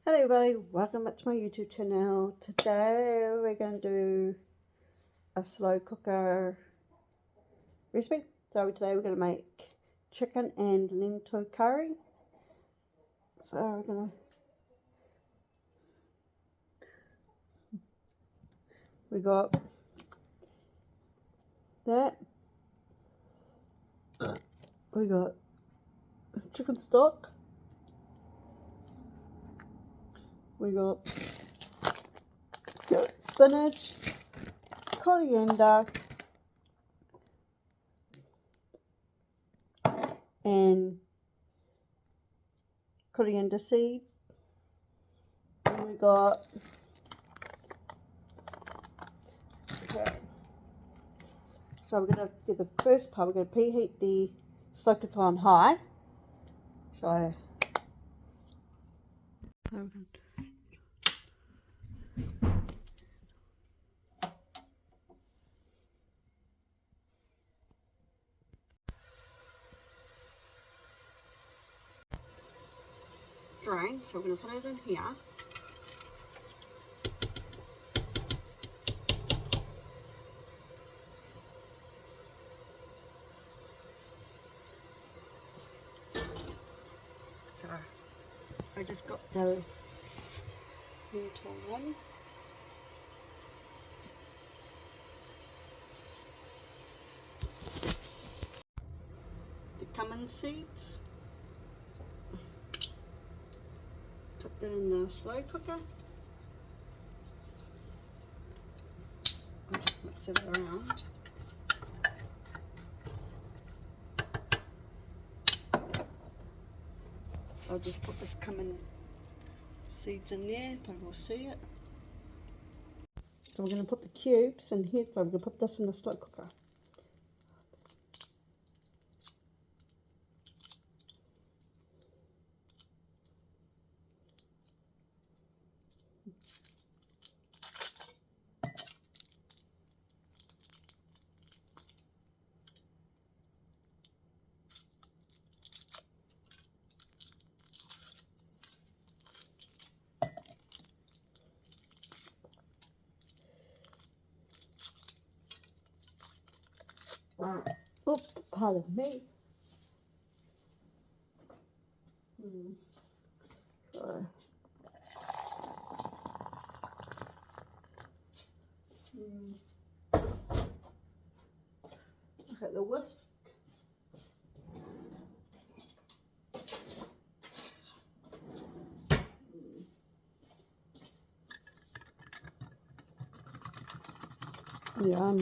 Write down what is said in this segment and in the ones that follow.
Hello everybody, welcome back to my YouTube channel. Today we're going to do a slow cooker recipe. So today we're going to make chicken and lentil curry. So we're going to, we got that, we got chicken stock, we got spinach, coriander, and coriander seed. And we got so we're going to do the first part. We're going to preheat the slow cooker on high. So drain, so we're going to put it in here. So I just got the lentils in. The cumin seeds. Put that in the slow cooker. I'll just mix it around. I'll just put the cumin seeds in there, but we'll see it. So we're going to put the cubes in here, so we're going to put this in the slow cooker. Oop, pardon me. Sorry. Look at the whisk. Yum.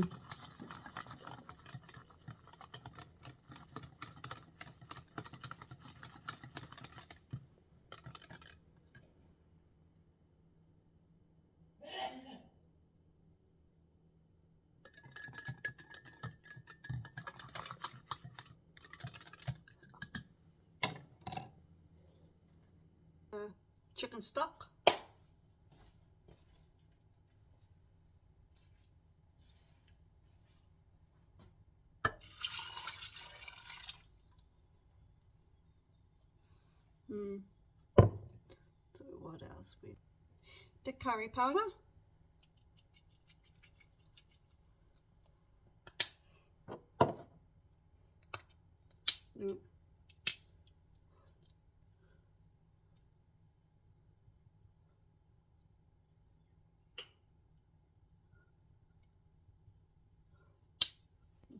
Chicken stock. So what else? The curry powder.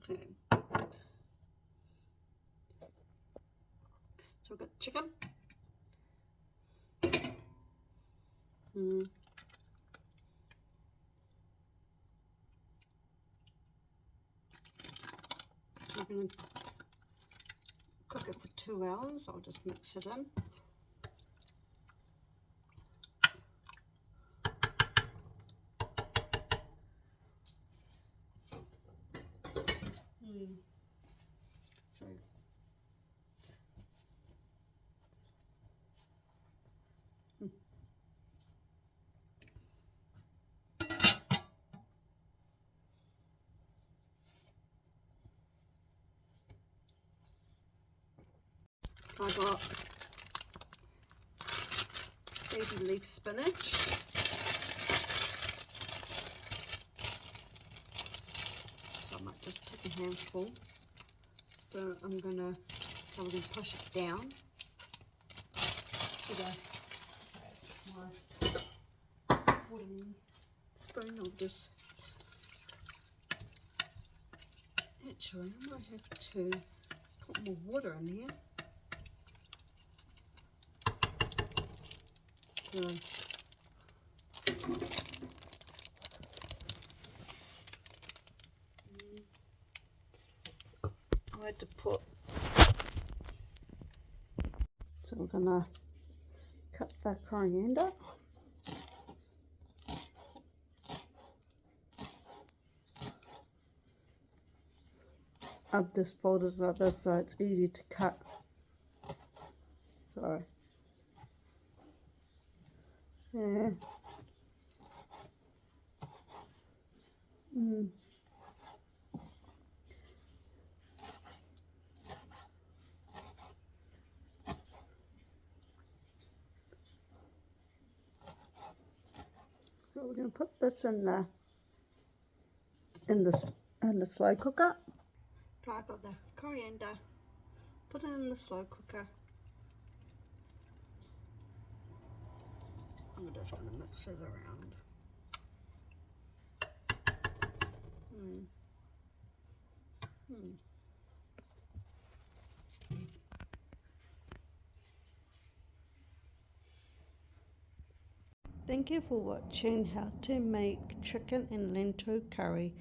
Okay. So we've got chicken. We're going to cook it for 2 hours. I'll just mix it in. So I got baby leaf spinach. I might just take a handful, but I'm gonna push it down with my wooden spoon. I'll just, actually I might have to put more water in here. So, I had to put, so we're gonna cut the coriander. I've just folded like this so it's easy to cut. So, yeah. So we're going to put this in the slow cooker. So I got the coriander, put it in the slow cooker. I'm just going to mix it around. Thank you for watching how to make chicken and lentil curry.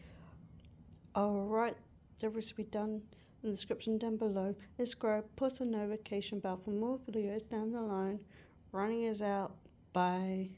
I'll write the recipe down in the description down below. Subscribe, put the notification bell for more videos down the line. Running is out. Bye.